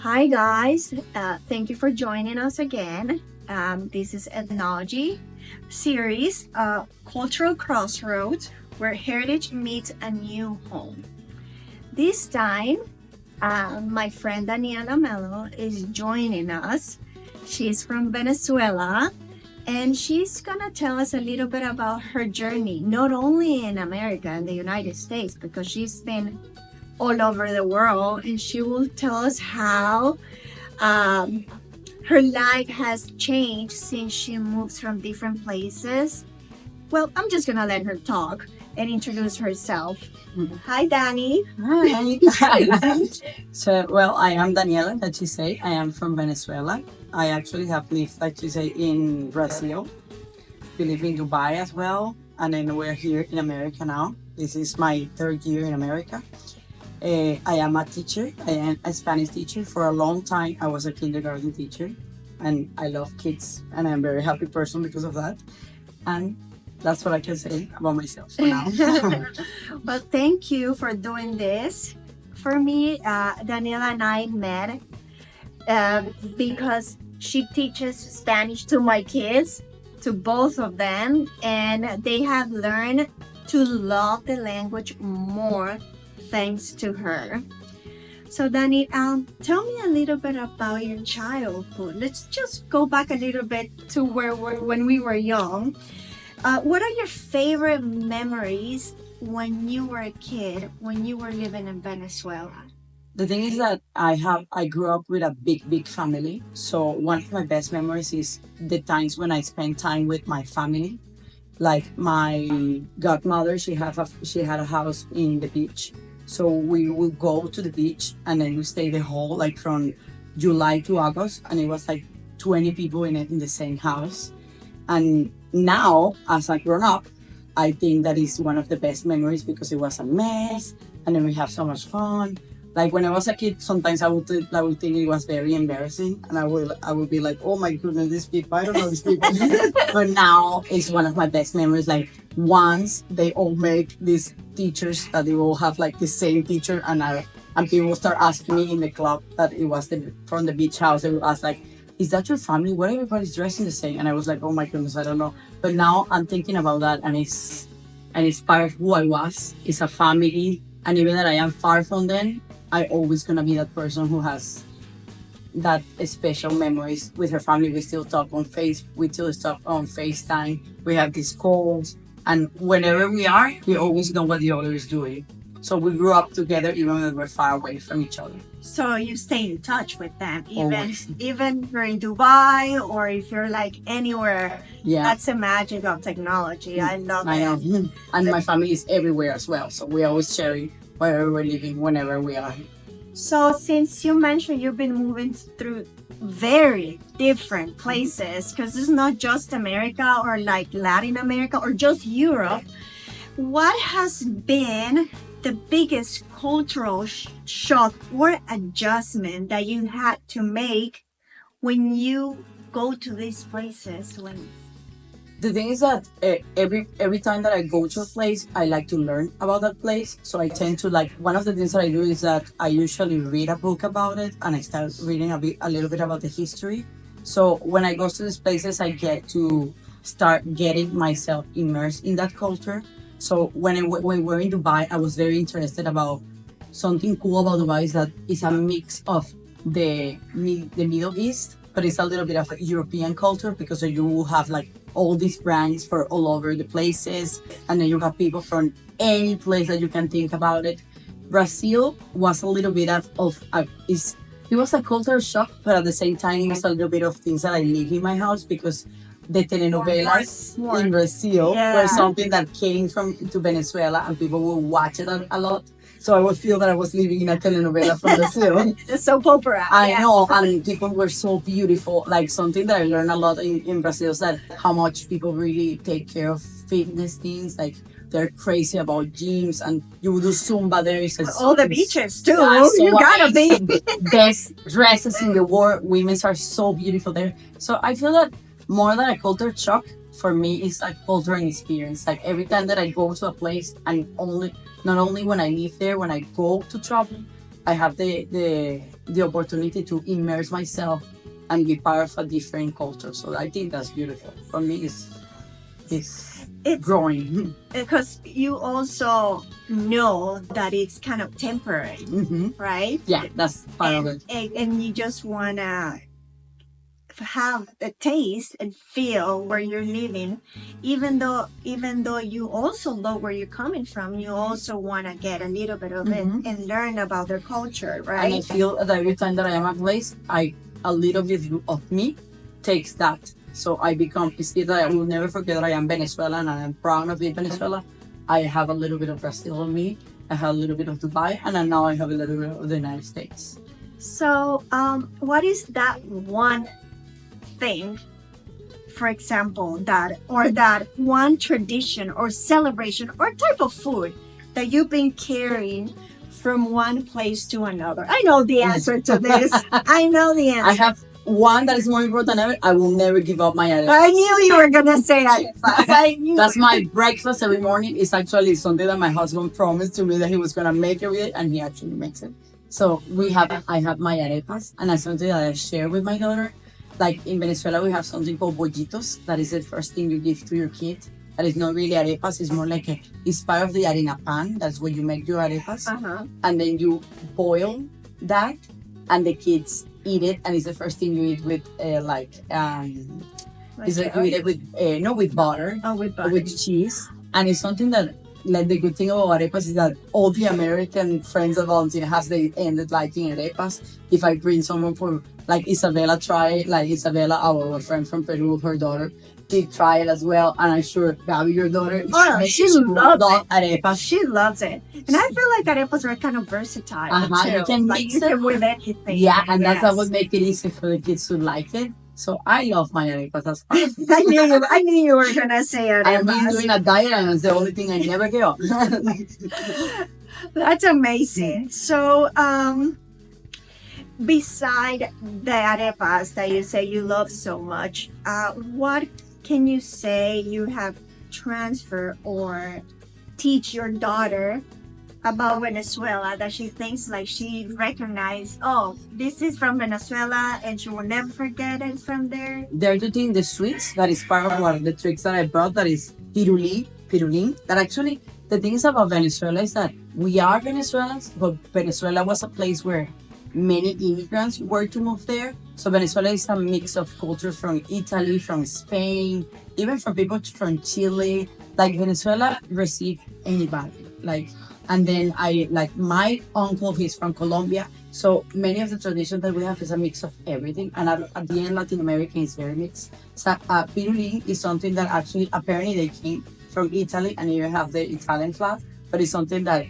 Hi guys, thank you for joining us again. This is Ethnology series, Cultural Crossroads, where heritage meets a new home. This time, my friend Daniela Melo is joining us. She's from Venezuela, and she's gonna tell us a little bit about her journey, not only in America and the United States, because she's been all over the world, and she will tell us how her life has changed since she moves from different places. Well, I'm just gonna let her talk and introduce herself. Hi, Danny. Hi. Well, I am Daniela, that you say. I am from Venezuela. I actually have lived, like you say, in Brazil. We live in Dubai as well. And then we're here in America now. This is my third year in America. I am a teacher. I am a Spanish teacher. For a long time, I was a kindergarten teacher. And I love kids. And I'm a very happy person because of that. And that's what I can say about myself for now. Well, thank you for doing this. For me, Daniela and I met because she teaches Spanish to my kids, to both of them, and they have learned to love the language more thanks to her. So, Danny, tell me a little bit about your childhood. Let's just go back a little bit to when we were young. What are your favorite memories when you were a kid, when you were living in Venezuela? The thing is that I grew up with a big family. So one of my best memories is the times when I spent time with my family. Like my godmother, she had a house in the beach. So we would go to the beach and then we stay the whole, like from July to August, and it was like 20 people in the same house. And now, as I grown up, I think that is one of the best memories because it was a mess and then we have so much fun. Like when I was a kid, sometimes I would think it was very embarrassing, and I would be like, oh my goodness, these people, I don't know these people. But now it's one of my best memories. Like once they all make these teachers that they all have like the same teacher, and people start asking me in the club that it was from the beach house. They would ask like, is that your family? Why everybody's dressing the same? And I was like, oh my goodness, I don't know. But now I'm thinking about that, and it's part of who I was. It's a family, and even that I am far from them, I always gonna be that person who has that special memories with her family. We still talk on FaceTime. We have these calls, and whenever we are, we always know what the other is doing. So we grew up together, even when we're far away from each other. So you stay in touch with them, Always. even if you're in Dubai or if you're like anywhere. Yeah. That's the magic of technology. I love I it. know. And my family is everywhere as well. So we always sharing wherever we're living, whenever we are. So since you mentioned you've been moving through very different places, because it's not just America or like Latin America or just Europe, what has been the biggest cultural shock or adjustment that you had to make when you go to these places? The thing is that every time that I go to a place, I like to learn about that place. So I tend to like, one of the things that I do is that I usually read a book about it, and I start reading a little bit about the history. So when I go to these places, I get to start getting myself immersed in that culture. So when we were in Dubai, I was very interested about something cool about Dubai is that it's a mix of the Middle East, but it's a little bit of a European culture, because you will have like all these brands for all over the places, and then you have people from any place that you can think about it. Brazil was a little bit it was a culture shock, but at the same time it was a little bit of things that I leave in my house, because the telenovelas in Brazil were something that came to Venezuela, and people will watch it a lot. So I would feel that I was living in a telenovela from Brazil. It's soap opera. I know, and people were so beautiful. Like something that I learned a lot in Brazil is that how much people really take care of fitness things. Like they're crazy about gyms, and you will do Zumba there. All the beaches too. Yeah, so you gotta be. Best dresses in the world. Women are so beautiful there. So I feel that more than a culture shock, for me, it's a cultural experience. Like every time that I go to a place, and not only when I live there, when I go to travel, I have the the opportunity to immerse myself and be part of a different culture. So I think that's beautiful. For me, it's growing. Because you also know that it's kind of temporary, right? Yeah, that's part of it. And you just want to have a taste and feel where you're living, even though you also love where you're coming from, you also want to get a little bit of it and learn about their culture, right? And I feel that every time that I am at a place, a little bit of me takes that. So I become, it's that I will never forget that I am Venezuelan and I'm proud of being Venezuela. I have a little bit of Brazil in me. I have a little bit of Dubai, and then now I have a little bit of the United States. So, what is that one thing, for example, that one tradition or celebration or type of food that you've been carrying from one place to another? I know the answer to this. I know the answer. I have one that is more important than ever. I will never give up my arepas. I knew you were gonna say arepas. I knew. That's my breakfast every morning. It's actually something that my husband promised to me that he was gonna make every day, and he actually makes it. So I have my arepas, and that's something that I share with my daughter. Like in Venezuela, we have something called bollitos. That is the first thing you give to your kid. That is not really arepas. It's more like it's part of the harina pan. That's where you make your arepas, and then you boil that, and the kids eat it, and it's the first thing you eat with it's like you eat it with not with butter, with cheese, and it's something that, like, the good thing about arepas is that all the American friends of Valentina they ended liking arepas. If I bring someone for, like, Isabella our friend from Peru, her daughter did try it as well, and I'm sure Gabby, your daughter, she loves arepas. She loves it, and I feel like arepas are kind of versatile too. You can mix it with anything. Yeah, and that's what would make it easy for the kids to like it. So I love my arepas. That's I knew you were gonna say arepas. I've been doing a diet, and it's the only thing I never give up. That's amazing. So, beside the arepas that you say you love so much, what can you say you have transferred or teach your daughter about Venezuela that she thinks like she recognized, oh, this is from Venezuela and she will never forget it from there? They're doing the sweets. That is part of one of the tricks that I brought. That is pirulín. That actually, the things about Venezuela is that we are Venezuelans, but Venezuela was a place where many immigrants were to move there. So Venezuela is a mix of cultures from Italy, from Spain, even from people from Chile. Like, Venezuela received anybody. And then my uncle, he's from Colombia. So many of the traditions that we have is a mix of everything. And at the end, Latin America is very mixed. So pirulín is something that actually, apparently they came from Italy, and you have the Italian flag, but it's something that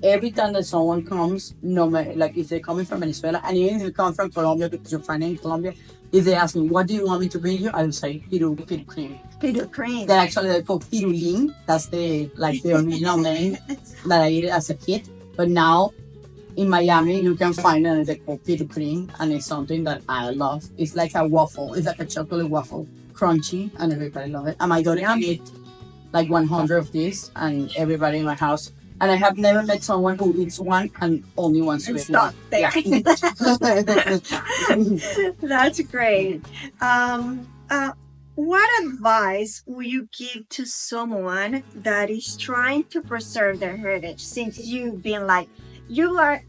every time that someone comes, no matter, like, if they're coming from Venezuela, and even if you come from Colombia because you're finding in Colombia, if they ask me, what do you want me to bring you? I will say piru cream. Piru cream. They're actually called pirulín. That's the original name that I ate it as a kid. But now in Miami, you can find it, they call piru cream, and it's something that I love. It's like a waffle. It's like a chocolate waffle, crunchy, and everybody love it. And my daughter eat like 100 of these, and everybody in my house. And I have never met someone who eats one and only wants to eat one. There. Yeah. That's great. What advice would you give to someone that is trying to preserve their heritage? Since you've been like, you are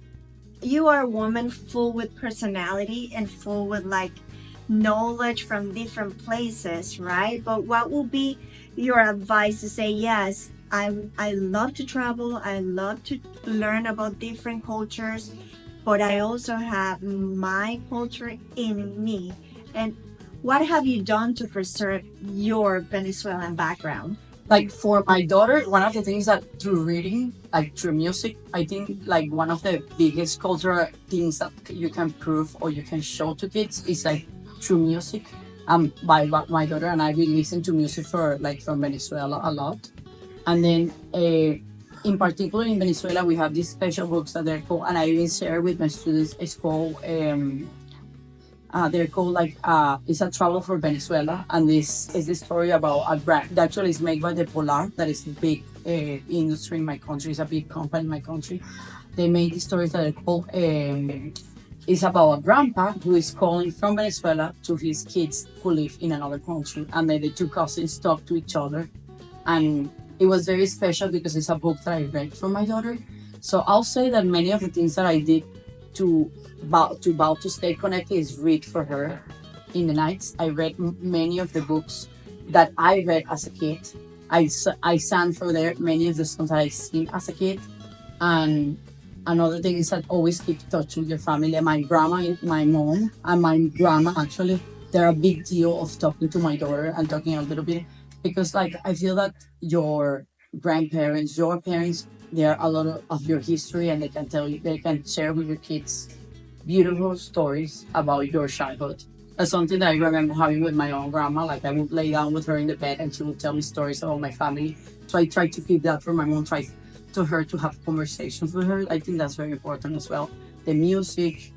a woman full with personality and full with like knowledge from different places, right? But what will be your advice to say, yes, I love to travel, I love to learn about different cultures, but I also have my culture in me. And what have you done to preserve your Venezuelan background? Like, for my daughter, one of the things that through reading, like through music, I think like one of the biggest cultural things that you can prove or you can show to kids is like through music. By my daughter and I, we listen to music from Venezuela a lot. And then, in particular in Venezuela, we have these special books that they're called, and I even share with my students, it's called, they're called it's a travel for Venezuela. And this is the story about a brand that actually is made by the Polar, that is a big industry in my country, it's a big company in my country. They made these stories that are called It's about a grandpa who is calling from Venezuela to his kids who live in another country, and then the two cousins talk to each other. And it was very special because it's a book that I read for my daughter. So I'll say that many of the things that I did to about to stay connected is read for her in the nights. I read many of the books that I read as a kid. I sang for there many of the songs that I sing as a kid. And another thing is that always keep in touch with your family. And my grandma, my mom, and my grandma actually, they're a big deal of talking to my daughter and talking a little bit because, like, I feel that your grandparents, your parents, they are a lot of your history, and they can tell you, they can share with your kids beautiful stories about your childhood. That's something that I remember having with my own grandma. Like I would lay down with her in the bed and she would tell me stories about my family. So I try to keep that for my mom, try to her to have conversations with her. I think that's very important as well. The music,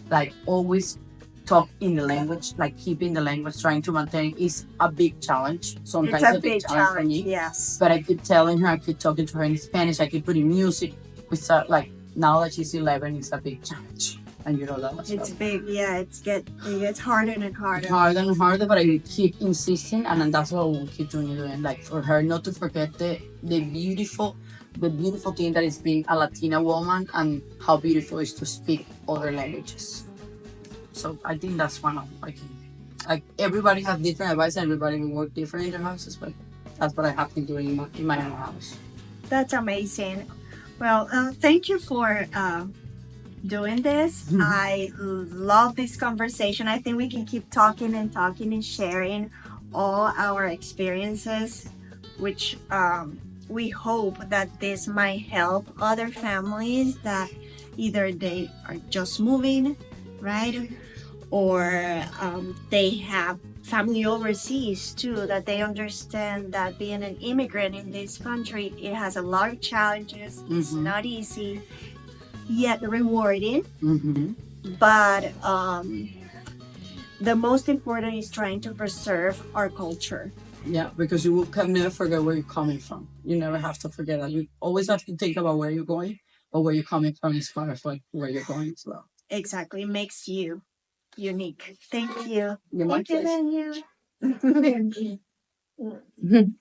like always talk in the language, like keeping the language, trying to maintain is a big challenge. Sometimes It's a a big big challenge for challenge, me. yes. But I keep telling her, I keep talking to her in Spanish, I keep putting music. With like now that she's 11, it's a big challenge. And you know that as well. It's big, yeah. It gets harder and harder. Harder and harder, but I keep insisting, and then that's what we'll keep doing. Like for her not to forget the beautiful thing that is being a Latina woman and how beautiful it is to speak other languages. So I think that's one of like everybody has different advice, and everybody will work different in their houses, but that's what I have been doing in my own house. That's amazing. Well, thank you for doing this. I love this conversation. I think we can keep talking and talking and sharing all our experiences, which we hope that this might help other families that either they are just moving, right? Or they have family overseas too, that they understand that being an immigrant in this country, it has a lot of challenges. It's not easy, yet rewarding. But the most important is trying to preserve our culture. Yeah, because you will never forget where you're coming from. You never have to forget that. You always have to think about where you're going, but where you're coming from is part of where you're going as well. Exactly. It makes you unique. Thank you. You're my Thank you, pleasure. Daniel.